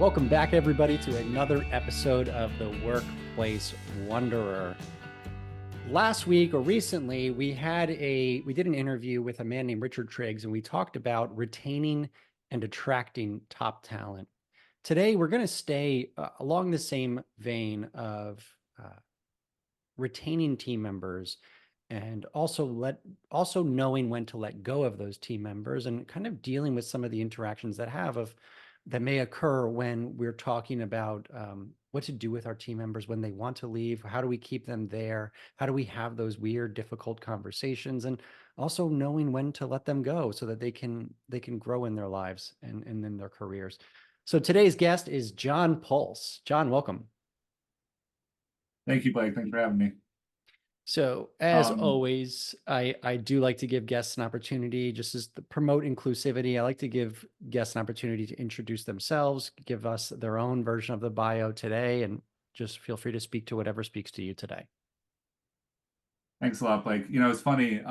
Welcome back, everybody, to another episode of the Workplace Wanderer. Last week or recently, we did an interview with a man named Richard Triggs, and we talked about retaining and attracting top talent. Today, we're going to stay along the same vein of retaining team members and also knowing when to let go of those team members and kind of dealing with some of the interactions that may occur when we're talking about what to do with our team members when they want to leave. How do we keep them there? How do we have those weird, difficult conversations? And also knowing when to let them go so that they can grow in their lives and in their careers. So today's guest is John Puls. John, welcome. Thank you, Blake. Thanks for having me. So as always, I do like to give guests an opportunity just as to promote inclusivity. I like to give guests an opportunity to introduce themselves, give us their own version of the bio today, and just feel free to speak to whatever speaks to you today. Thanks a lot, Blake. It's funny,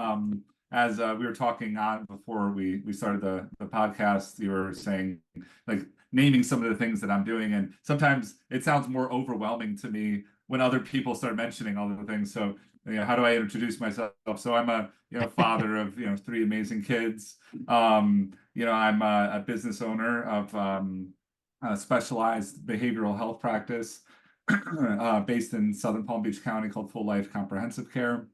as we were talking on before we started the podcast, you were saying, like, naming some of the things that I'm doing. And sometimes it sounds more overwhelming to me when other people start mentioning all the things. So, how do I introduce myself? So I'm a father of three amazing kids. I'm a business owner of a specialized behavioral health practice based in Southern Palm Beach County called Full Life Comprehensive Care,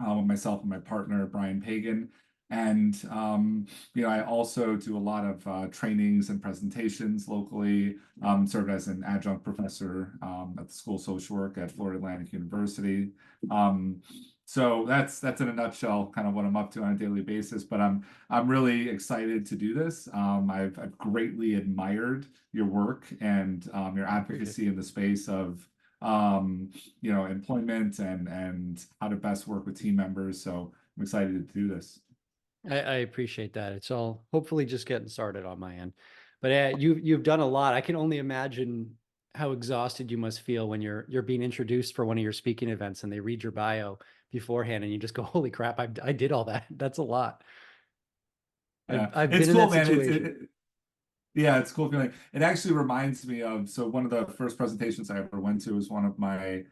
with myself and my partner, Brian Pagan. And, I also do a lot of trainings and presentations locally, served as an adjunct professor at the School of Social Work at Florida Atlantic University. So that's in a nutshell kind of what I'm up to on a daily basis, but I'm really excited to do this. I've greatly admired your work and your advocacy in the space of employment and how to best work with team members. So I'm excited to do this. I appreciate that. It's all hopefully just getting started on my end. But you've done a lot. I can only imagine how exhausted you must feel when you're being introduced for one of your speaking events and they read your bio beforehand and you just go, "Holy crap, I did all that." That's a lot. Yeah, I've it's been in cool, that man. situation. Yeah, it's cool feeling. It actually reminds me of, so one of the first presentations I ever went to was one of my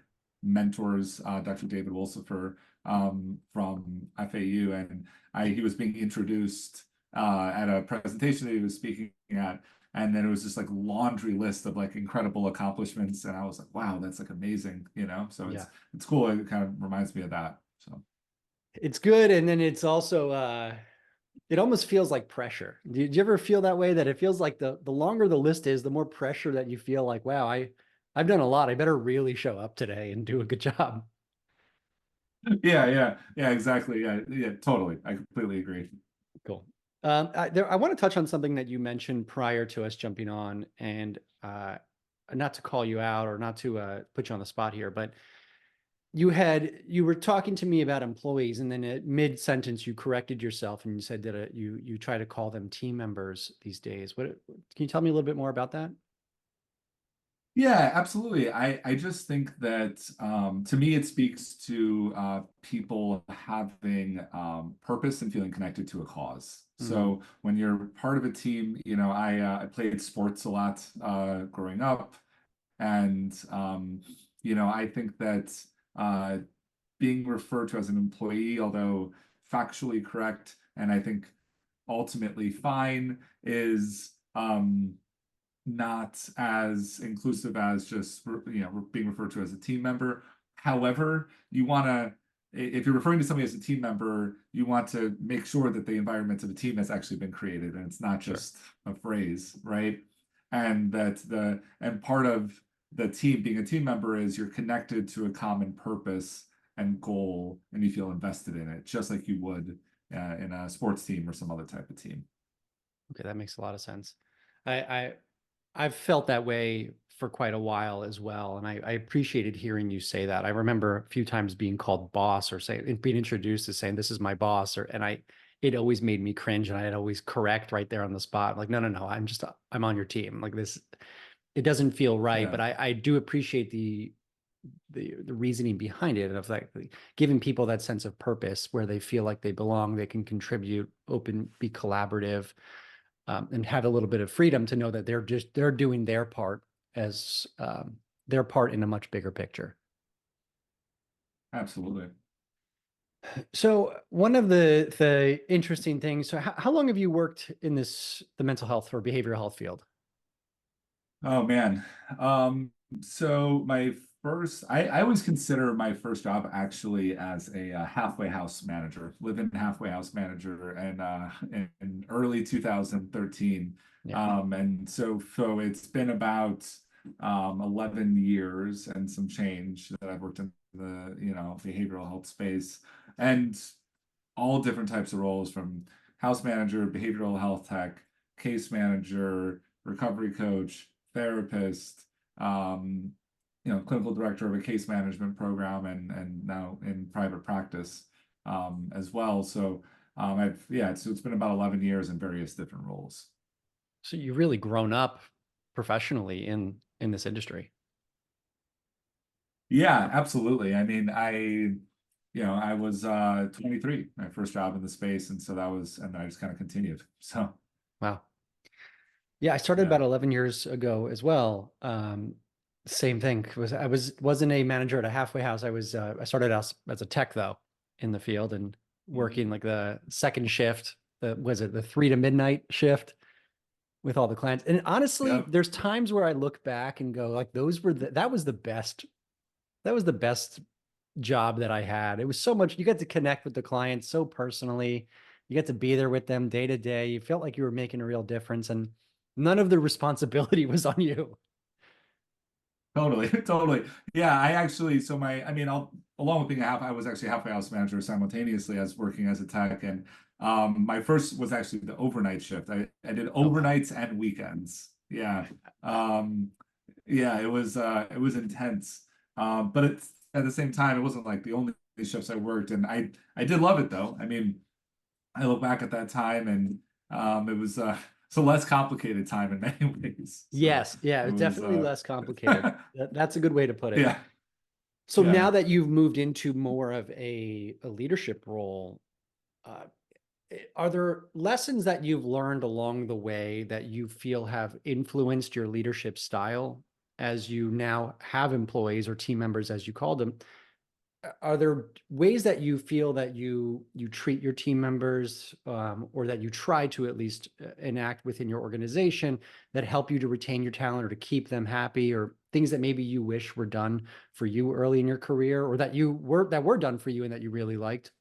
mentors, Dr. David Wolsifer, from FAU, and he was being introduced at a presentation that he was speaking at, and then it was just like laundry list of like incredible accomplishments, and I was like, wow, that's like amazing, So Yeah. it's cool. It kind of reminds me of that. So It's good. And then it's also it almost feels like pressure. Do you ever feel that way, that it feels like the longer the list is, the more pressure that you feel like, wow, I've done a lot. I better really show up today and do a good job. yeah, exactly. Yeah, totally. I completely agree. Cool. I want to touch on something that you mentioned prior to us jumping on, and not to call you out or not to put you on the spot here, but you were talking to me about employees, and then at mid sentence you corrected yourself and you said that you try to call them team members these days. What can you tell me a little bit more about that? Yeah, absolutely. I just think that to me, it speaks to people having purpose and feeling connected to a cause. Mm, So when you're part of a team, I played sports a lot growing up, and I think that uh, being referred to as an employee, although factually correct, and I think ultimately fine, is not as inclusive as just being referred to as a team member. However, you want to, if you're referring to somebody as a team member, you want to make sure that the environment of the team has actually been created and it's not sure. just a phrase, right? And that part of the team being a team member is you're connected to a common purpose and goal, and you feel invested in it, just like you would in a sports team or some other type of team. Okay, that makes a lot of sense. I I've felt that way for quite a while as well, and I appreciated hearing you say that. I remember a few times being called boss or being introduced as saying this is my boss, it always made me cringe, and I'd always correct right there on the spot, like no, I'm on your team. Like this, it doesn't feel right, Yeah. but I do appreciate the reasoning behind it, and of like giving people that sense of purpose where they feel like they belong, they can contribute, be collaborative. and have a little bit of freedom to know that they're doing their part as their part in a much bigger picture. Absolutely. So one of the interesting things, so how long have you worked in the mental health or behavioral health field? Oh man. So my first, I always consider my first job actually as a halfway house manager, live-in halfway house manager, and in early 2013. Yeah. And so it's been about 11 years and some change that I've worked in the, behavioral health space, and all different types of roles from house manager, behavioral health tech, case manager, recovery coach, therapist, um, clinical director of a case management program, and now in private practice as well. So it's been about 11 years in various different roles. So you've really grown up professionally in this industry. Yeah, absolutely. I mean, I was 23, my first job in the space, and so and I just kind of continued. So Wow. Yeah, I started yeah. about 11 years ago as well. Same thing. Wasn't a manager at a halfway house. I started out as a tech though in the field and working Mhm. like the second shift. Was it the 3 to midnight shift with all the clients? And honestly, Yep. there's times where I look back and go like that was the best. That was the best job that I had. It was so much, you get to connect with the clients so personally. You get to be there with them day to day. You felt like you were making a real difference and none of the responsibility was on you. Totally, totally. Yeah, I actually, so I mean, along with being I was actually halfway house manager simultaneously as working as a tech. And my first was actually the overnight shift. I did Oh, wow. overnights and weekends. Yeah. Um, yeah, it was intense. But it's at the same time, it wasn't like the only shifts I worked. And I did love it though. I mean, I look back at that time, and it was it's a less complicated time in many ways. So Yes. Yeah. it It's was definitely less complicated. That's a good way to put it. yeah. So Yeah. now that you've moved into more of a leadership role, uh, are there lessons that you've learned along the way that you feel have influenced your leadership style as you now have employees or team members, as you call them? Are there ways that you feel that you treat your team members, or that you try to at least enact within your organization that help you to retain your talent or to keep them happy, or things that maybe you wish were done for you early in your career, or that were done for you and that you really liked?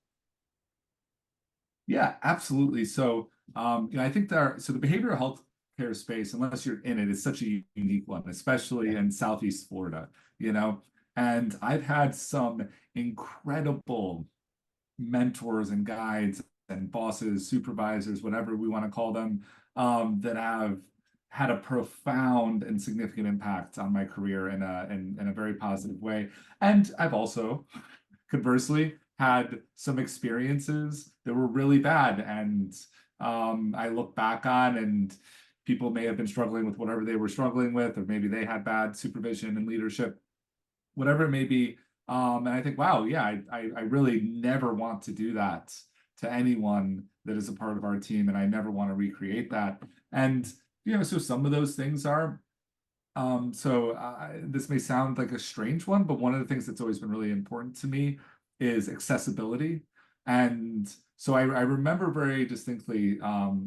Yeah, absolutely. So, I think so the behavioral health care space, unless you're in it, is such a unique one, especially Yeah. in Southeast Florida, you know. And I've had some incredible mentors and guides and bosses, supervisors, whatever we want to call them, that have had a profound and significant impact on my career in a very positive way. And I've also conversely had some experiences that were really bad, and I look back on, and people may have been struggling with whatever they were struggling with, or maybe they had bad supervision and leadership, whatever it may be. And I think, wow, yeah, I really never want to do that to anyone that is a part of our team, and I never want to recreate that. And so some of those things are this may sound like a strange one, but one of the things that's always been really important to me is accessibility. And so I remember very distinctly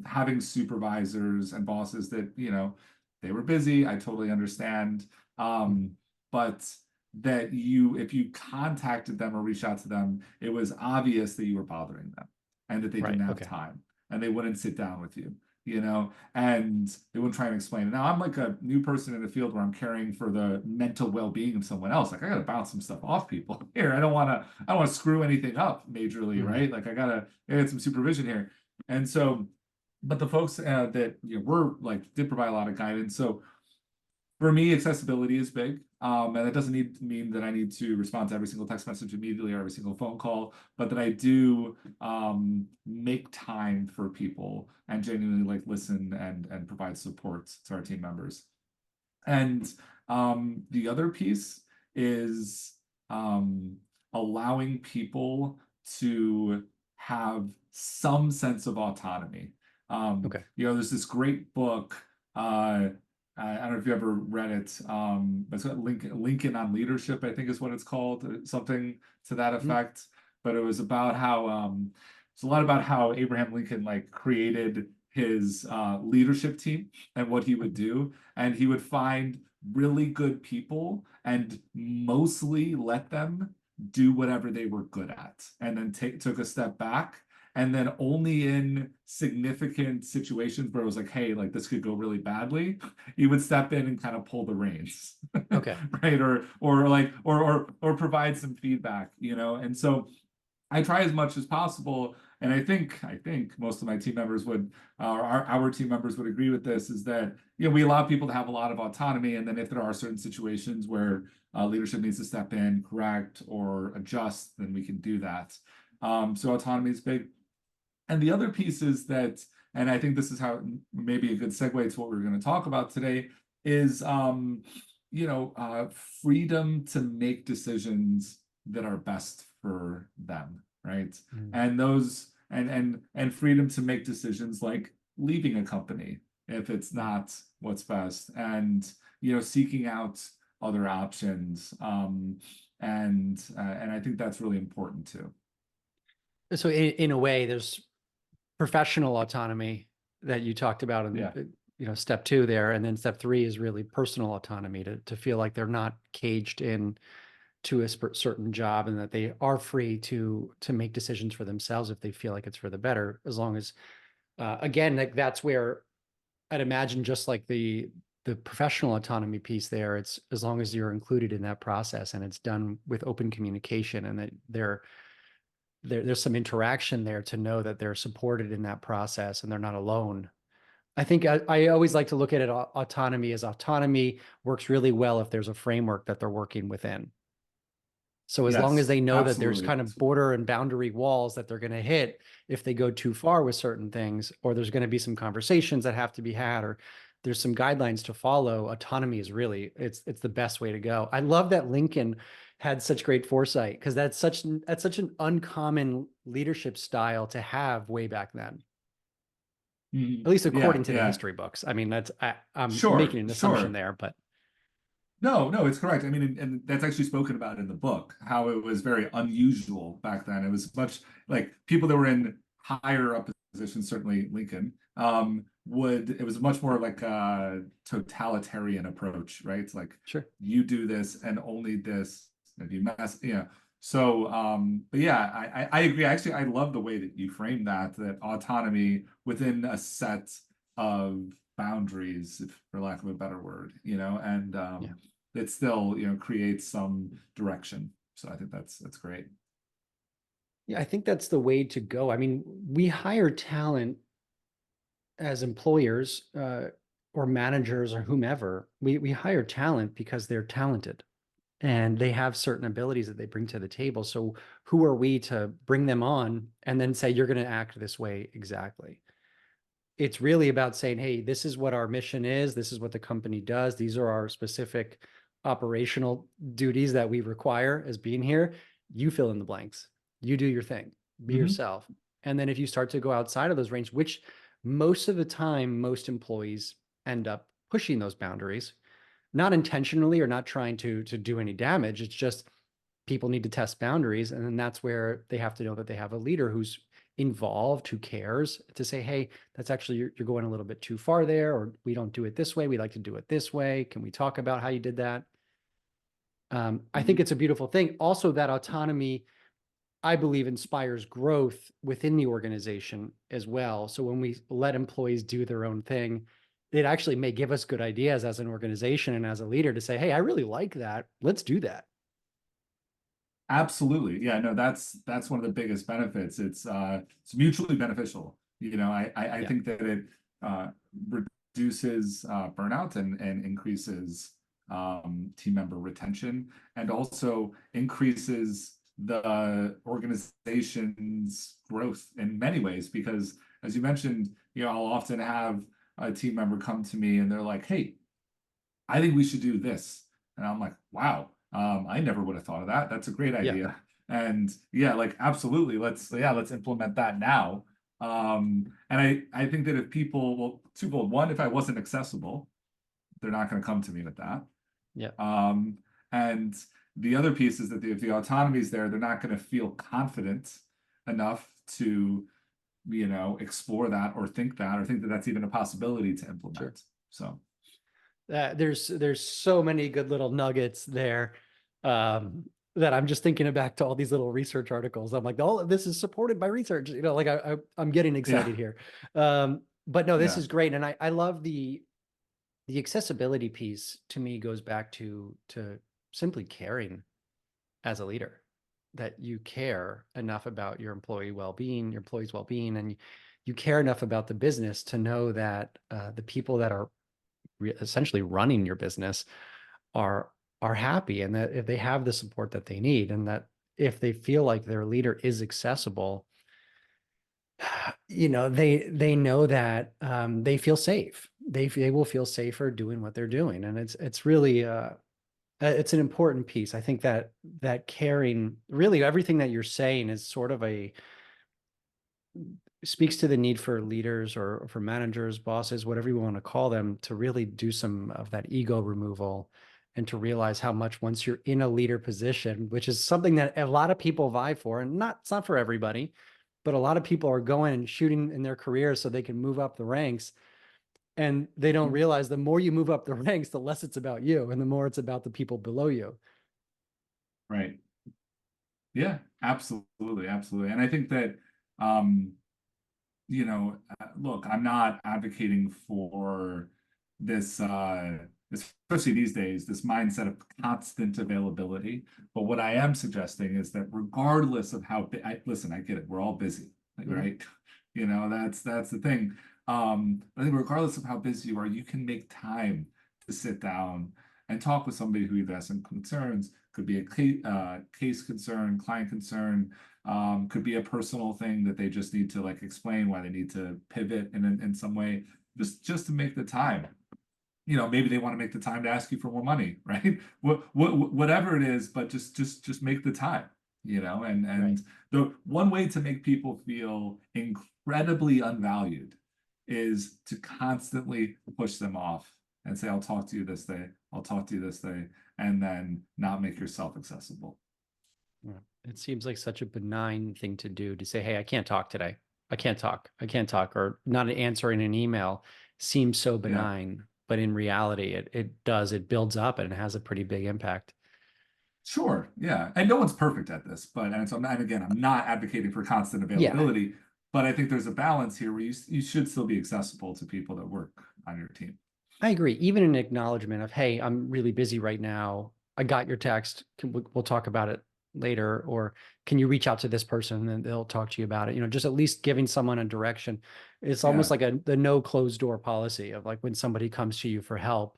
having supervisors and bosses that, they were busy. I totally understand. Mhm. But that if you contacted them or reached out to them, it was obvious that you were bothering them and that they Right. didn't have Okay. time and they wouldn't sit down with you. And they wouldn't try and explain it. Now, I'm like a new person in the field where I'm caring for the mental well-being of someone else. Like I gotta bounce some stuff off people here. I don't want to screw anything up majorly, Mhm. right? Like I get some supervision here. And so, but the folks that were like did provide a lot of guidance. So for me, accessibility is big. And that doesn't need to mean that I need to respond to every single text message immediately or every single phone call, but that I do make time for people and genuinely like listen and provide support to our team members. And the other piece is um, allowing people to have some sense of autonomy. Okay. There's this great book. Uh, I don't know if you ever read it. But it's got Lincoln on Leadership, I think is what it's called, something to that Mhm. effect. But it was about how it's a lot about how Abraham Lincoln like created his leadership team and what he would do, and he would find really good people and mostly let them do whatever they were good at, and then took a step back, and then only in significant situations where it was like, hey, like this could go really badly, he would step in and kind of pull the reins, Okay. right? Or provide some feedback, and so I try as much as possible, and I think most of my team members would, our team members would agree with this, is that we allow people to have a lot of autonomy, and then if there are certain situations where leadership needs to step in, correct, or adjust, then we can do that. So autonomy is big. And the other piece is that, and I think this is how maybe a good segue to what we're going to talk about today, is you know, uh, freedom to make decisions that are best for them, right? Mm. And those and freedom to make decisions like leaving a company if it's Yeah. not what's best, and seeking out other options. And I think that's really important too. So in a way, there's professional autonomy that you talked about in Yeah. step two there, and then step three is really personal autonomy to feel like they're not caged in to a certain job, and that they are free to make decisions for themselves if they feel like it's for the better, as long as again, like that's where I'd imagine, just like the professional autonomy piece there, it's as long as you're included in that process and it's done with open communication, and that there's some interaction there to know that they're supported in that process and they're not alone. I think I always like to look at it autonomy as autonomy works really well if there's a framework that they're working within. So as long as Yes, they know that there's absolutely. kind of border and boundary walls that they're going to hit if they go too far with certain things, or there's going to be some conversations that have to be had, or there's some guidelines to follow, autonomy is really it's the best way to go. I love that Lincoln had such great foresight, because that's such an uncommon leadership style to have way back then, Mhm. at least Yeah, according to the yeah. history books. I mean, I'm making Sure, an assumption sure. there, but No, no, it's correct. I mean, and that's actually spoken about in the book, how it was very unusual back then. It was much like people that were in higher up positions, certainly Lincoln, it was much more like a totalitarian approach, right? It's like sure. you do this and only this, if you mess, So, but yeah, I agree. Actually, I love the way that you frame that autonomy within a set of boundaries, if, for lack of a better word, and Yeah. it still, creates some direction. So I think that's great. Yeah, I think that's the way to go. I mean, we hire talent as employers, or managers or whomever. We hire talent because they're talented and they have certain abilities that they bring to the table. So who are we to bring them on and then say, you're going to act this way exactly? It's really about saying, hey, this is what our mission is. This is what the company does. These are our specific operational duties that we require as being here. You fill in the blanks. You do your thing. Be Hmm. yourself. And then if you start to go outside of those range, which most of the time, most employees end up pushing those boundaries, not intentionally or not trying to do any damage. It's just people need to test boundaries, and then that's where they have to know that they have a leader who's involved, who cares, to say, hey, that's actually you're going a little bit too far there, or we don't do it this way, we like to do it this way, can we talk about how you did that? I think Hmm. it's a beautiful thing. Also, that autonomy, I believe, inspires growth within the organization as well. So when we let employees do their own thing, it actually may give us good ideas as an organization and as a leader to say, hey, I really like that, let's do that. Absolutely. Yeah, no, that's one of the biggest benefits. It's mutually beneficial. I Yeah. think that it uh reduces burnout and increases team member retention, and also increases the organization's growth in many ways, because as you mentioned, I'll often have a team member come to me and they're like, "Hey, I think we should do this." And I'm like, wow, I never would have thought of that. That's a great Yeah. idea. And yeah, like absolutely, let's implement that now. And I think that if people, well, twofold. One, if I wasn't accessible, they're not going to come to me with that. Yeah, Um, and the other piece is that if the autonomy is there, they're not going to feel confident enough to, explore that or think that that's even a possibility to sure. implement. So, There's so many good little nuggets there, that I'm just thinking back to all these little research articles. I'm like, oh, this is supported by research. Like I'm getting yeah, excited here. But no, this yeah, is great, and I love the accessibility piece. To me, goes back to simply caring as a leader, that you care enough about your employee well-being, your employees' well-being, and you care enough about the business to know that the people that are essentially running your business are are happy, and that if they have the support that they need, and that if they feel like their leader is accessible, they know that they feel safe. They will feel safer doing what they're doing, and it's really it's an important piece. I think that caring, really everything that you're saying is sort of a speaks to the need for leaders or for managers, bosses, whatever you want to call them, to really do some of that ego removal, and to realize how much, once you're in a leader position, which is something that a lot of people vie for, and it's not for everybody, but a lot of people are going and shooting in their careers so they can move up the ranks. And they don't realize the more you move up the ranks, the less it's about you and the more it's about the people below you. right. Yeah, absolutely, absolutely. And I think that, um, look, I'm not advocating for this, especially these days, this mindset of constant availability. But what I am suggesting is that regardless of listen, I get it, we're all busy, like, Mhm. right? That's the thing. I think regardless of how busy you are, you can make time to sit down and talk with somebody who either has some concerns, could be a case concern, client concern, could be a personal thing that they just need to like explain why they need to pivot in some way, just to make the time. Maybe they want to make the time to ask you for more money, right? Whatever it is, but just make the time. Right. And the one way to make people feel incredibly unvalued is to constantly push them off and say, "I'll talk to you this day. I'll talk to you this day," and then not make yourself accessible. Yeah. It seems like such a benign thing to do, to say, hey, I can't talk today. I can't talk. I can't talk. Or not answering an email seems so Yeah. benign. But in reality, it builds up and it has a pretty big impact. Sure, yeah. And no one's perfect at this, and so and again, I'm not advocating for constant Yeah, availability, but I think there's a balance here where you should still be accessible to people that work on your team. I agree. Even an acknowledgement of, hey, I'm really busy right now. I got your text. We'll talk about it later. Or can you reach out to this person and they'll talk to you about it? Just at least giving someone a direction. It's almost Yeah, like the no closed door policy of, like, when somebody comes to you for help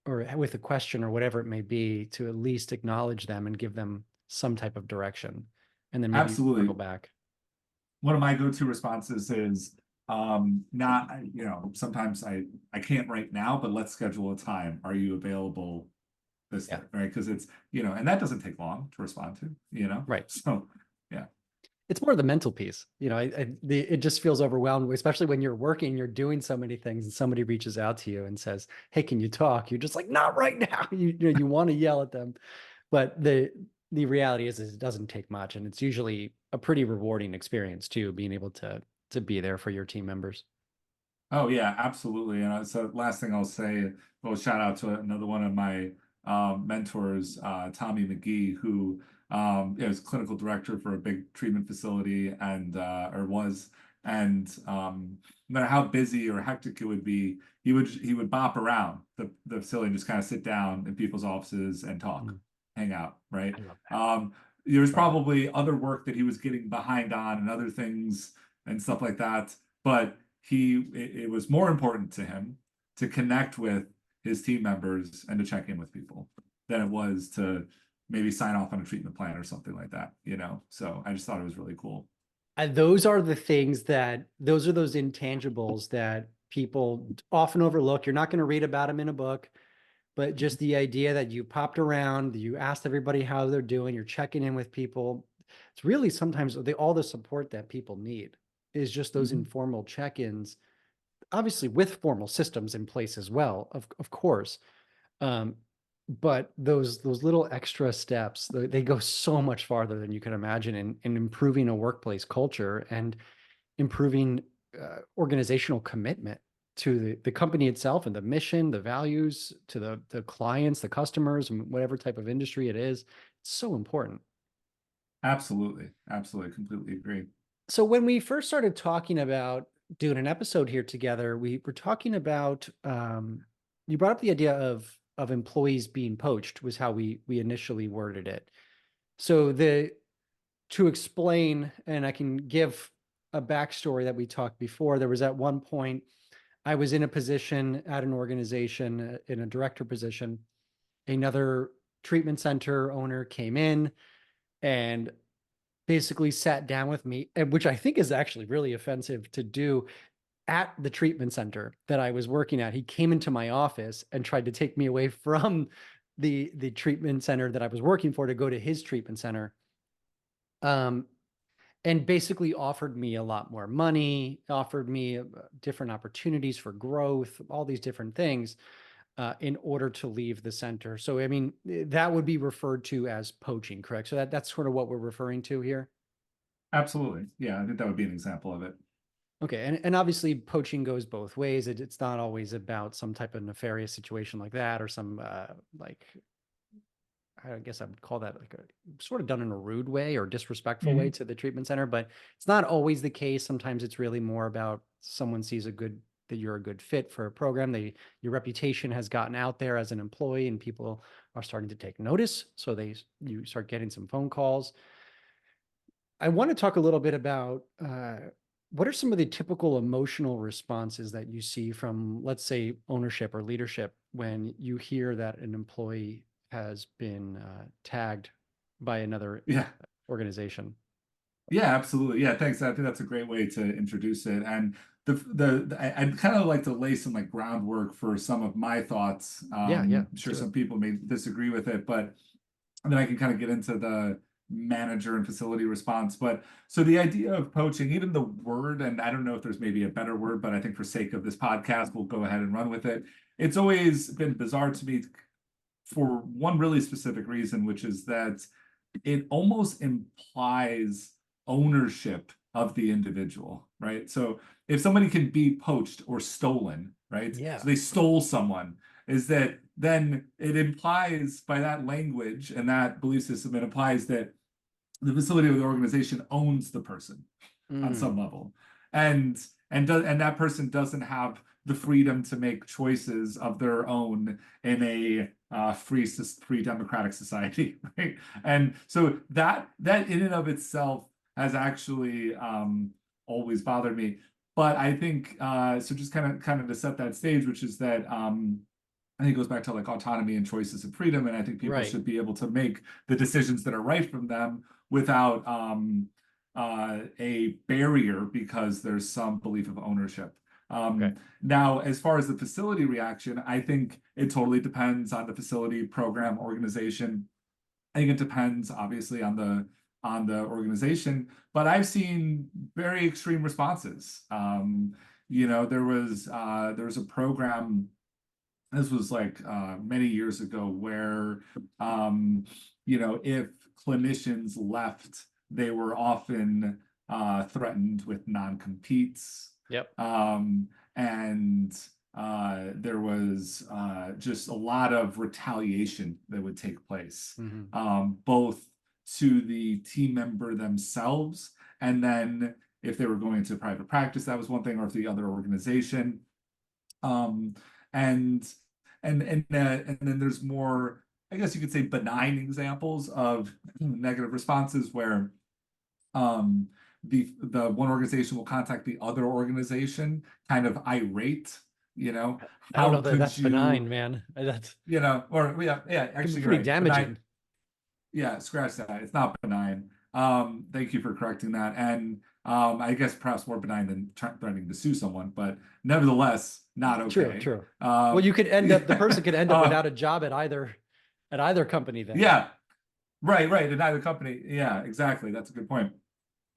or with a question or whatever it may be, to at least acknowledge them and give them some type of direction, and then maybe circle absolutely. back. One of my go-to responses is not, sometimes I can't right now, but let's schedule a time. Are you available this day? Yeah, Right? Because and that doesn't take long to respond to. right. So yeah. It's more the mental piece. It just feels overwhelmed, especially when you're working, you're doing so many things, and somebody reaches out to you and says, "Hey, can you talk?" You're just like, "Not right now." You want to yell at them, but the reality is it doesn't take much, and it's usually a pretty rewarding experience too, being able to be there for your team members. Oh yeah, absolutely. And so last thing I'll say, well, shout out to another one of my mentors, Tommy McGee, who is clinical director for a big treatment facility and or was, and no matter how busy or hectic it would be, he would bop around the facility and just kind of sit down in people's offices and talk, Mm, hang out, right? I love that. Um, there's Love that. probably other work that he was getting behind on and other things and stuff like that, but it was more important to him to connect with his team members and to check in with people than it was to maybe sign off on a treatment plan or something like that. So I just thought it was really cool. Those are the things those are those intangibles that people often overlook. You're not going to read about them in a book, but just the idea that you popped around, you asked everybody how they're doing, you're checking in with people. It's really sometimes all the support that people need. is just those Mhm. informal check-ins, obviously with formal systems in place as well, of course. Um, but those little extra steps, they go so much farther than you can imagine in improving a workplace culture and improving organizational commitment to the company itself and the mission, the values, to the clients, the customers, and whatever type of industry it is. It's so important. Absolutely. Absolutely. Completely agree. So when we first started talking about doing an episode here together, we were talking about you brought up the idea of employees being poached was how we initially worded it. So the to explain, and I can give a backstory that we talked before. There was at one point I was in a position at an organization in a director position. Another treatment center owner came in and basically sat down with me, which I think is actually really offensive to do at the treatment center that I was working at. He came into my office and tried to take me away from the treatment center that I was working for to go to his treatment center. Um, and basically offered me a lot more money, offered me different opportunities for growth, all these different things in order to leave the center. So, I mean, that would be referred to as poaching, correct? So that's sort of what we're referring to here. Absolutely. Yeah, I think that would be an example of it. Okay, and obviously poaching goes both ways. It's not always about some type of nefarious situation like that or some like I guess I would call that like a sort of done in a rude way or disrespectful way Mhm. to the treatment center, but it's not always the case. Sometimes it's really more about someone sees that you're a good fit for a program. Your reputation has gotten out there as an employee and people are starting to take notice. So you start getting some phone calls. I want to talk a little bit about what are some of the typical emotional responses that you see from, let's say, ownership or leadership when you hear that an employee has been tagged by another Yeah. organization? Yeah, absolutely. Yeah, thanks. I think that's a great way to introduce it. And I'd kind of like to lay some like groundwork for some of my thoughts. Yeah, yeah, I'm let's sure do it. some people may disagree with it, but and then I can kind of get into the manager and facility response. But so the idea of poaching, even the word, and I don't know if there's maybe a better word, but I think for sake of this podcast, we'll go ahead and run with it. It's always been bizarre to me for one really specific reason, which is that it almost implies ownership of the individual, right? So if somebody can be poached or stolen, right? Yeah. So they stole someone, is that then it implies by that language and that belief system, it implies that the facility or the organization owns the person on Mm, some level, and and that person doesn't have the freedom to make choices of their own in a free democratic society, right? And so that in and of itself has actually always bothered me. But I think so. Just kind of to set that stage, which is that I think it goes back to like autonomy and choices and freedom, and I think people right. should be able to make the decisions that are right from them without a barrier because there's some belief of ownership. Okay. Now, as far as the facility reaction, I think it totally depends on the facility, program, organization. I think it depends, obviously, on the organization, but I've seen very extreme responses. There was a program. This was like many years ago where if clinicians left, they were often threatened with non-competes. Yep. Um, and there was just a lot of retaliation that would take place, Hmm. both to the team member themselves, and then if they were going into private practice, that was one thing, or if the other organization. Um, and and then there's more, I guess you could say, benign examples of negative responses where um, the one organization will contact the other organization, kind of irate, I don't how know that could that's benign, you, man. That's or yeah, can be actually you're pretty right, benign. damaging. Yeah, scratch that. It's not benign. Thank you for correcting that. And I guess perhaps more benign than threatening to sue someone, but nevertheless, not True, okay. true. Well, you could end up the person could end up uh, without a job at either company then. yeah, right. And neither company. Yeah, exactly. That's a good point.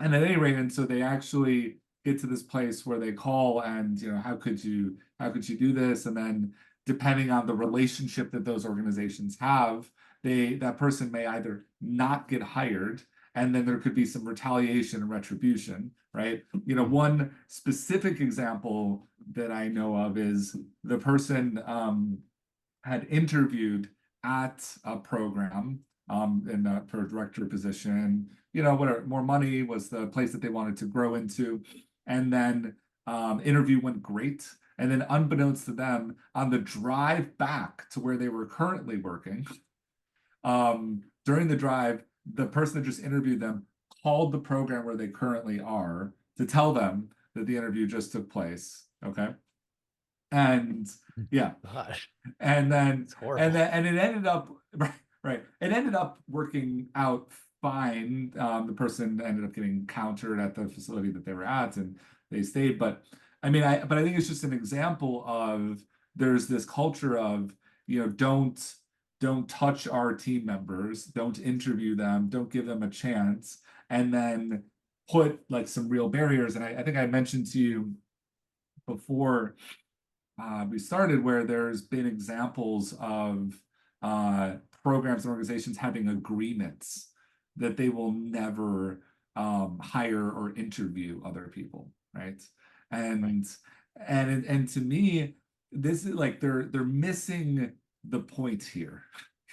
And at any rate, and so they actually get to this place where they call and, how could you do this? And then depending on the relationship that those organizations have, that person may either not get hired, and then there could be some retaliation and retribution, right? One specific example that I know of is the person had interviewed at a program for a director position, whatever, more money was the place that they wanted to grow into. And then interview went great. And then unbeknownst to them, on the drive back to where they were currently working, during the drive, the person that just interviewed them called the program where they currently are to tell them that the interview just took place. Okay. And yeah, Gosh, and then it's horrible. and it ended up right. It ended up working out fine. The person ended up getting countered at the facility that they were at, and they stayed. But I think it's just an example of there's this culture of, don't touch our team members, don't interview them, don't give them a chance, and then put like some real barriers. And I think I mentioned to you before we started, where there's been examples of programs and organizations having agreements that they will never hire or interview other people, right? Right. And and to me, this is like they're missing the point here.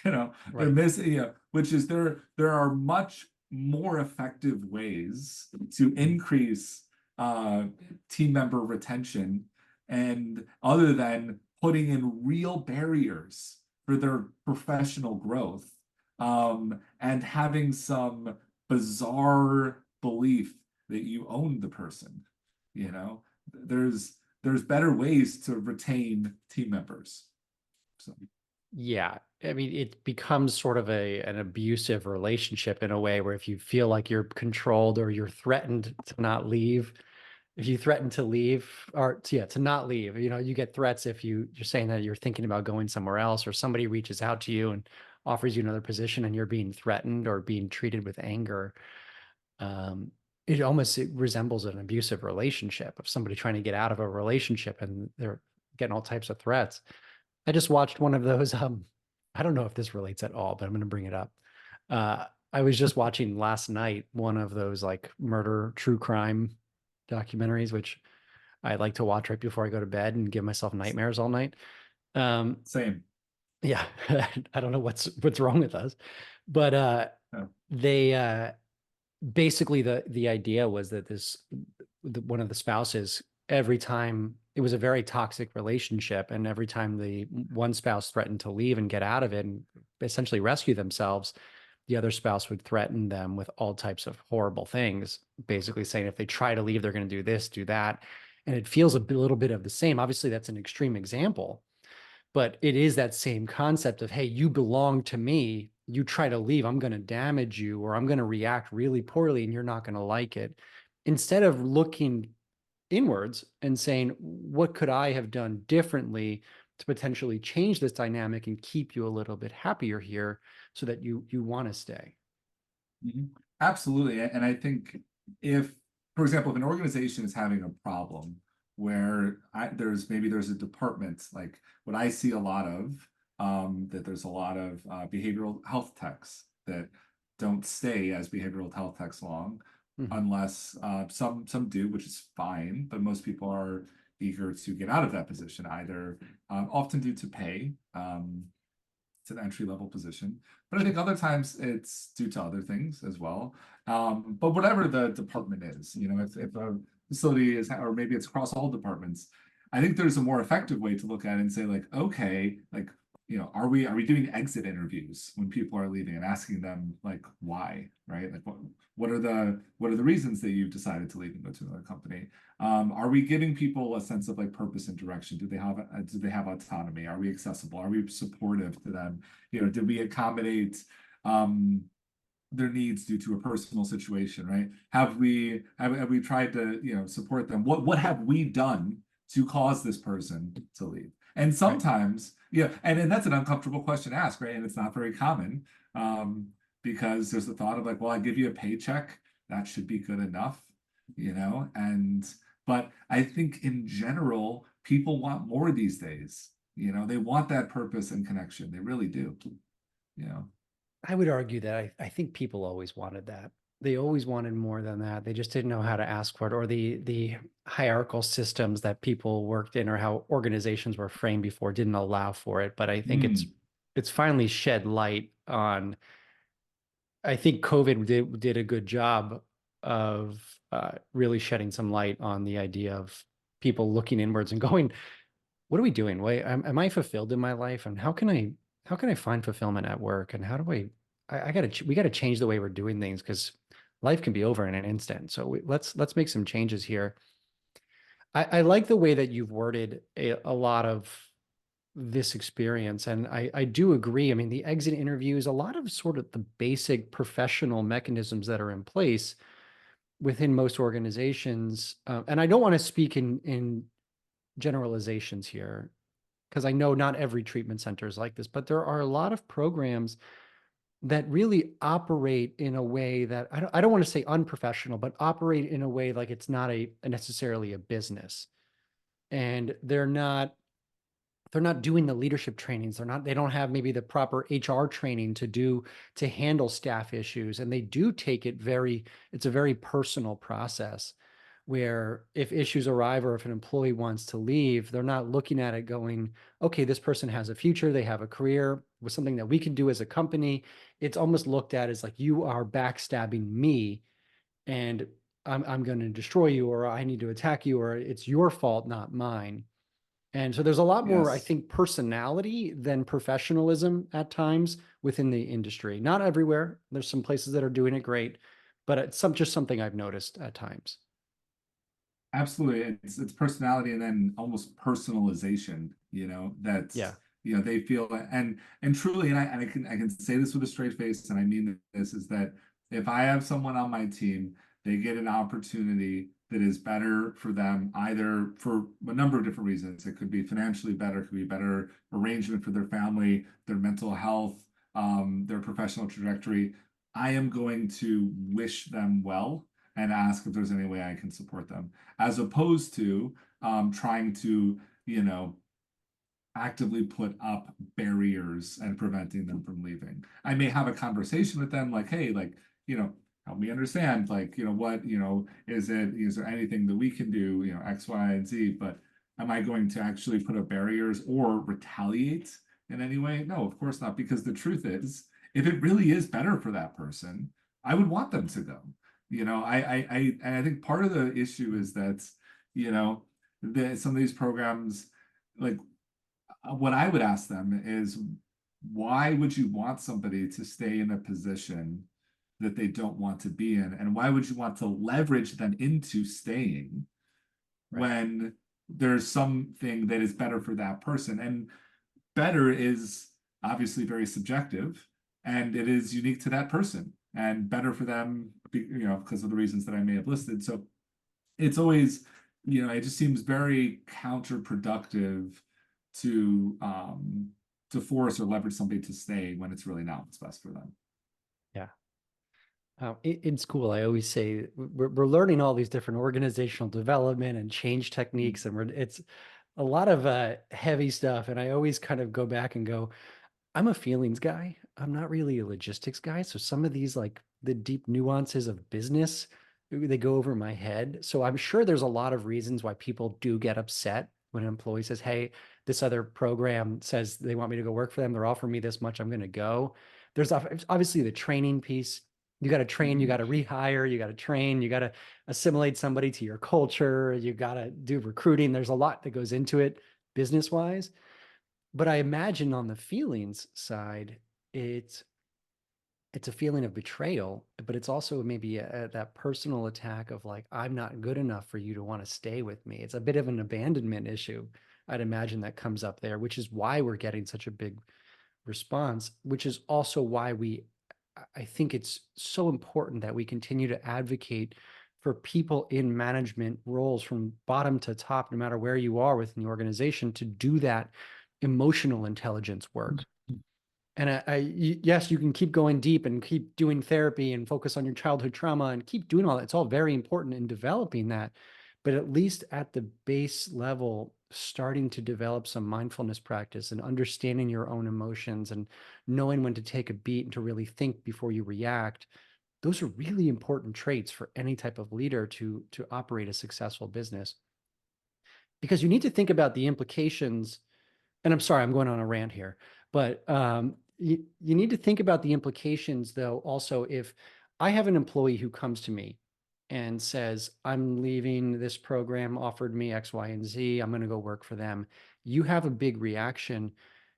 They're Right. missing, which is there are much more effective ways to Mhm. increase uh, team member retention, and other than putting in real barriers for their professional growth, and having some bizarre belief that you own the person. You know, there's better ways to retain team members. So, Yeah. I mean, it becomes sort of an abusive relationship in a way where if you feel like you're controlled or you're threatened to not leave, if you threaten to leave or yeah, to not leave, you get threats if you're saying that you're thinking about going somewhere else, or somebody reaches out to you and offers you another position and you're being threatened or being treated with anger. Um, it resembles an abusive relationship of somebody trying to get out of a relationship and they're getting all types of threats. I just watched one of those. I don't know if this relates at all, but I'm going to bring it up. Uh, I was just watching last night one of those like murder true crime documentaries, which I like to watch right before I go to bed and give myself nightmares all night. Um, same. yeah, I don't know what's wrong with us, but Yeah. they basically the idea was that one of the spouses, every time it was a very toxic relationship, and every time the one spouse threatened to leave and get out of it and essentially rescue themselves, the other spouse would threaten them with all types of horrible things, basically saying if they try to leave, they're going to do this, do that. And it feels little bit of the same. Obviously, that's an extreme example, but it is that same concept of, hey, you belong to me. You try to leave, I'm going to damage you, or I'm going to react really poorly and you're not going to like it. Instead of looking inwards and saying, what could I have done differently to potentially change this dynamic and keep you a little bit happier here so that you want to stay? Mhm. Absolutely. And I think if, for example, if an organization is having a problem where there's a department, like what I see a lot of, that there's a lot of behavioral health techs that don't stay as behavioral health techs long, Mhm. unless some do, which is fine, but most people are eager to get out of that position, either often due to pay. It's an entry level position, but I think Sure. other times it's due to other things as well. But whatever the department is, if a facility is, or maybe it's across all departments, I think there's a more effective way to look at it and say, like, okay, like, are we doing exit interviews when people are leaving and asking them like why, right? Like what are the reasons that you've decided to leave and go to another company? Are we giving people a sense of like purpose and direction? Do they have autonomy? Are we accessible? Are we supportive to them? Did we accommodate um, their needs due to a personal situation, right? Have we tried to support them? What have we done to cause this person to leave? And Right. sometimes, and that's an uncomfortable question to ask, right? And it's not very common, because there's the thought of like, well, I give you a paycheck, that should be good enough. and but I think in general, people want more these days. They want that purpose and connection. They really do, you know. I would argue that I think people always wanted that. They always wanted more than that. They just didn't know how to ask for it, or the hierarchical systems that people worked in, or how organizations were framed before didn't allow for it. But I think Mm, it's finally shed light on. I think COVID did a good job of really shedding some light on the idea of people looking inwards and going, what are we doing? Wait, am I fulfilled in my life? And how can I find fulfillment at work? And how do I gotta, we gotta change the way we're doing things, because life can be over in an instant. So let's make some changes here. I like the way that you've worded a lot of this experience. And I do agree. I mean, the exit interviews, a lot of sort of the basic professional mechanisms that are in place within most organizations. And I don't want to speak in generalizations here, because I know not every treatment center is like this, but there are a lot of programs that really operate in a way that I don't want to say unprofessional, but operate in a way like it's not necessarily a business. And they're not doing the leadership trainings. They don't have maybe the proper HR training to handle staff issues. And they do take it it's a very personal process, where if issues arrive or if an employee wants to leave, they're not looking at it going, okay, this person has a future, they have a career with something that we can do as a company. It's almost looked at as like, you are backstabbing me, and I'm going to destroy you, or I need to attack you, or it's your fault, not mine. And so there's a lot more, I yes. think, personality than professionalism at times within the industry. Not everywhere. There's some places that are doing it great, but it's just something I've noticed at times. Absolutely. It's personality and then almost personalization, Yeah. they feel and truly, and I can say this with a straight face, and I mean this, is that if I have someone on my team, they get an opportunity that is better for them, either for a number of different reasons. It could be financially better, it could be better arrangement for their family, their mental health, their professional trajectory. I am going to wish them well and ask if there's any way I can support them, as opposed to trying to, actively put up barriers and preventing them from leaving. I may have a conversation with them like, hey, like, help me understand, like, what, is there anything that we can do, X, Y, and Z, but am I going to actually put up barriers or retaliate in any way? No, of course not, because the truth is, if it really is better for that person, I would want them to go. And I think part of the issue is that, you know, some of these programs, like what I would ask them is, why would you want somebody to stay in a position that they don't want to be in? And why would you want to leverage them into staying Right. when there's something that is better for that person? And better is obviously very subjective, and it is unique to that person and better for them, because of the reasons that I may have listed. So it's always, it just seems very counterproductive to force or leverage somebody to stay when it's really not what's best for them. Yeah. In school, I always say we're learning all these different organizational development and change techniques, and it's a lot of heavy stuff. And I always kind of go back and go, I'm a feelings guy. I'm not really a logistics guy. So some of these, like the deep nuances of business, they go over my head. So I'm sure there's a lot of reasons why people do get upset when an employee says, hey, this other program says they want me to go work for them. They're offering me this much. I'm going to go. There's obviously the training piece. You got to train, you got Mhm. to rehire, you got to train, you got to assimilate somebody to your culture, you got to do recruiting. There's a lot that goes into it business wise. But I imagine on the feelings side, it's it's a feeling of betrayal, but it's also maybe that personal attack of like, I'm not good enough for you to want to stay with me. It's a bit of an abandonment issue, I'd imagine, that comes up there, which is why we're getting such a big response, which is also why I think it's so important that we continue to advocate for people in management roles from bottom to top, no matter where you are within the organization, to do that emotional intelligence work. And yes, you can keep going deep and keep doing therapy and focus on your childhood trauma and keep doing all that. It's all very important in developing that. But at least at the base level, starting to develop some mindfulness practice and understanding your own emotions and knowing when to take a beat and to really think before you react, those are really important traits for any type of leader to operate a successful business. Because you need to think about the implications, and I'm sorry, I'm going on a rant here, but you need to think about the implications, though, also if I have an employee who comes to me and says, I'm leaving this program, offered me X, Y, and Z, I'm going to go work for them. You have a big reaction.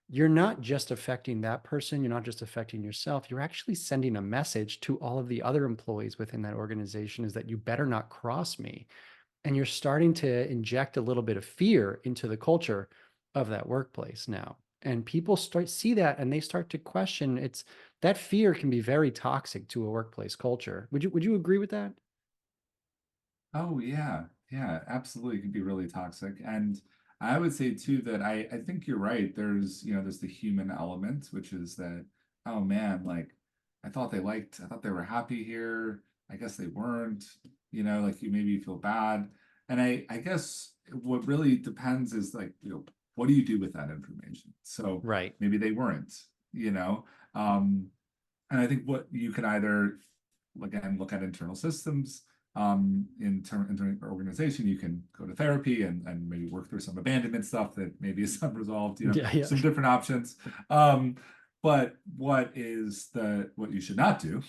You're not just affecting that person, you're not just affecting yourself, you're actually sending a message to all of the other employees within that organization is that you better not cross me. And you're starting to inject a little bit of fear into the culture of that workplace now. And people start see that and they start to question it's that fear can be very toxic to a workplace culture. Would you agree with that? Oh yeah, yeah, absolutely. It can be really toxic. And I would say too that I think you're right. There's the human element, which is that, oh man, like I thought they were happy here. I guess they weren't, like you maybe feel bad. And I guess what really depends is like, what do you do with that information? So Right. maybe they weren't, you know. Um, and I think what you can either again look at internal systems in organization. You can go to therapy and maybe work through some abandonment stuff that maybe is unresolved, Yeah, yeah. some different options. um but what you should not do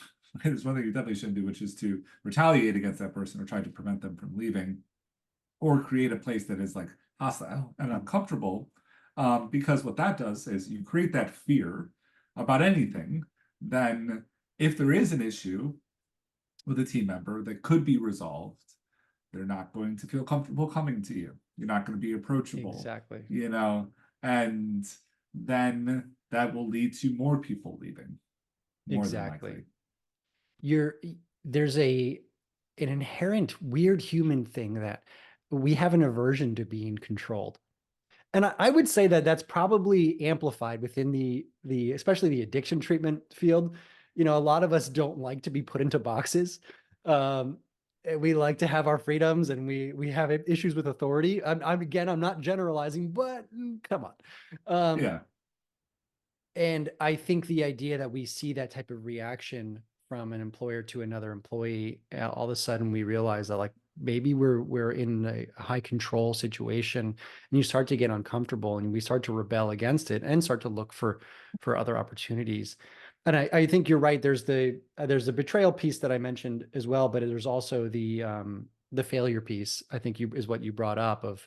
there's one thing you definitely shouldn't do, which is to retaliate against that person or try to prevent them from leaving or create a place that is like hostile and uncomfortable. Because what that does is you create that fear about anything. Then if there is an issue with a team member that could be resolved, they're not going to feel comfortable coming to you. You're not going to be approachable, Exactly. you know, and then that will lead to more people leaving, more than Exactly. likely. You're there's an inherent weird human thing that we have an aversion to being controlled. And I would say that that's probably amplified within the especially the addiction treatment field. A lot of us don't like to be put into boxes. Um, we like to have our freedoms, and we have issues with authority. I'm not generalizing, but come on. Um, Yeah. and I think the idea that we see that type of reaction from an employer to another employee, all of a sudden we realize that like maybe we're in a high control situation, and you start to get uncomfortable, and we start to rebel against it and start to look for other opportunities. And I think you're right. There's the betrayal piece that I mentioned as well, but there's also the failure piece. I think is what you brought up of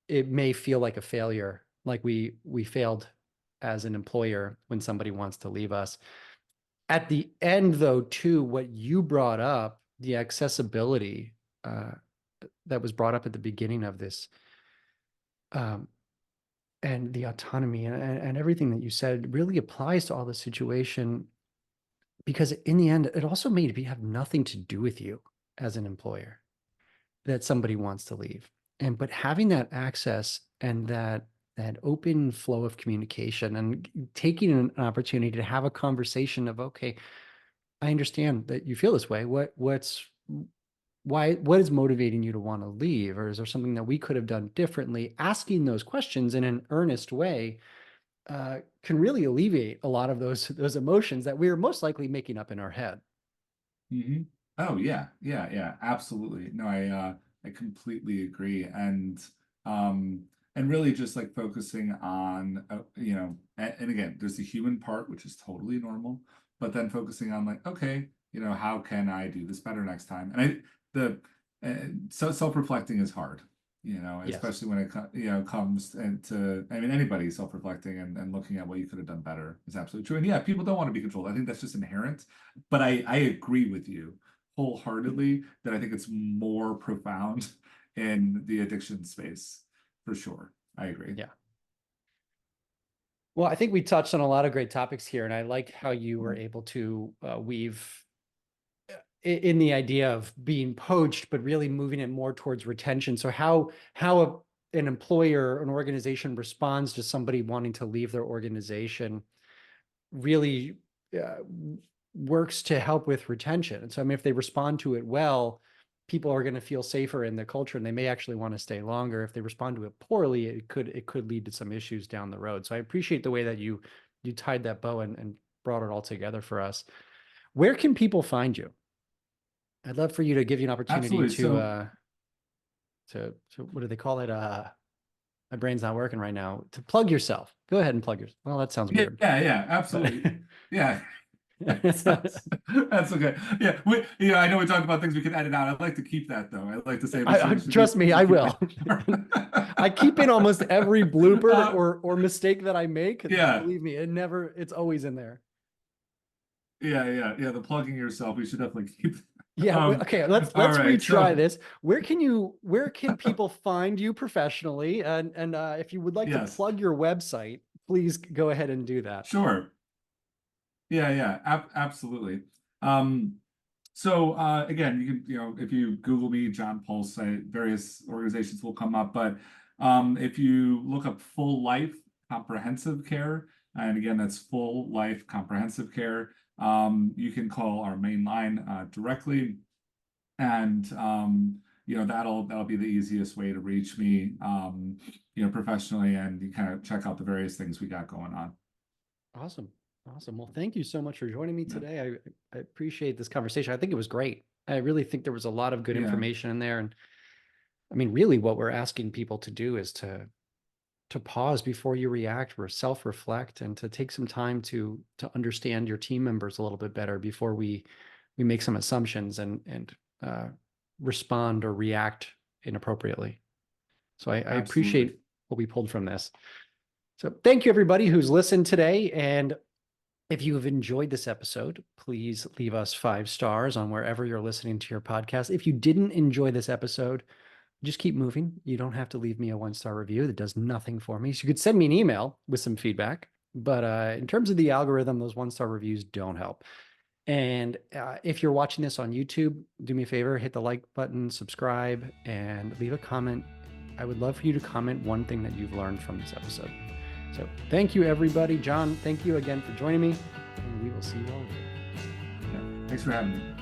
it may feel like a failure, like we failed as an employer when somebody wants to leave us. At the end, though, too, what you brought up, the accessibility uh, that was brought up at the beginning of this, um, and the autonomy and everything that you said really applies to all the situation because in the end, it also may have nothing to do with you as an employer that somebody wants to leave. And but having that access and that open flow of communication and taking an opportunity to have a conversation of, okay, I understand that you feel this way. What is motivating you to want to leave? Or is there something that we could have done differently? Asking those questions in an earnest way can really alleviate a lot of those emotions that we're most likely making up in our head. Hmm. Oh yeah, yeah, yeah, absolutely. No, I completely agree. And really just like focusing on and again, there's the human part, which is totally normal, but then focusing on like, okay, how can I do this better next time? And so self-reflecting is hard, Yes. especially when comes into, I mean, anybody self-reflecting and looking at what you could have done better is absolutely true. And yeah, people don't want to be controlled. I think that's just inherent. But I agree with you wholeheartedly that I think it's more profound in the addiction space for sure. I agree. Yeah. Well, I think we touched on a lot of great topics here, and I like how you were able to weave in the idea of being poached, but really moving it more towards retention. So an employer, an organization responds to somebody wanting to leave their organization. really works to help with retention. And so, I mean, if they respond to it well, people are going to feel safer in the culture and they may actually want to stay longer. If they respond to it poorly, it could lead to some issues down the road. So I appreciate the way that you tied that bow and brought it all together for us. Where can people find you? I'd love for you to give you an opportunity Absolutely. So to what do they call it? My brain's not working right now. To plug yourself. Go ahead and plug yourself. Well, that sounds yeah, weird. yeah, But absolutely. Yeah. That's okay. Yeah, I know we talked about things we can edit out. I'd like to keep that though. I'd like to say trust me, I will. I keep in almost every blooper uh, or mistake that I make. yeah, Believe me, it's always in there. yeah. The plugging yourself, we should definitely keep. Yeah. Okay. Let's All right. retry So this. Where can people find you professionally? And if you would like to yes, plug your website, please go ahead and do that. sure. Yeah, ab absolutely. Um, so again, you can, if you Google me, John Puls, various organizations will come up. But if you look up Full Life Comprehensive Care, and again, that's Full Life Comprehensive Care, you can call our main line directly, and that'll be the easiest way to reach me, professionally, and you kind of check out the various things we got going on. Awesome. Awesome. Well, thank you so much for joining me Yeah. today. I appreciate this conversation. I think it was great. I really think there was a lot of good Yeah. information in there. And I mean, really what we're asking people to do is to pause before you react, or self-reflect, and to take some time to understand your team members a little bit better before we make some assumptions and respond or react inappropriately. So I Absolutely. appreciate what we pulled from this. So thank you everybody who's listened today. And if you have enjoyed this episode, please leave us 5 stars on wherever you're listening to your podcast. If you didn't enjoy this episode, just keep moving. You don't have to leave me a 1-star review. That does nothing for me. So you could send me an email with some feedback. But in terms of the algorithm, those 1-star reviews don't help. And if you're watching this on YouTube, do me a favor, hit the like button, subscribe, and leave a comment. I would love for you to comment one thing that you've learned from this episode. So thank you, everybody. John, thank you again for joining me, and we will see you all later. Yeah. Thanks for having me.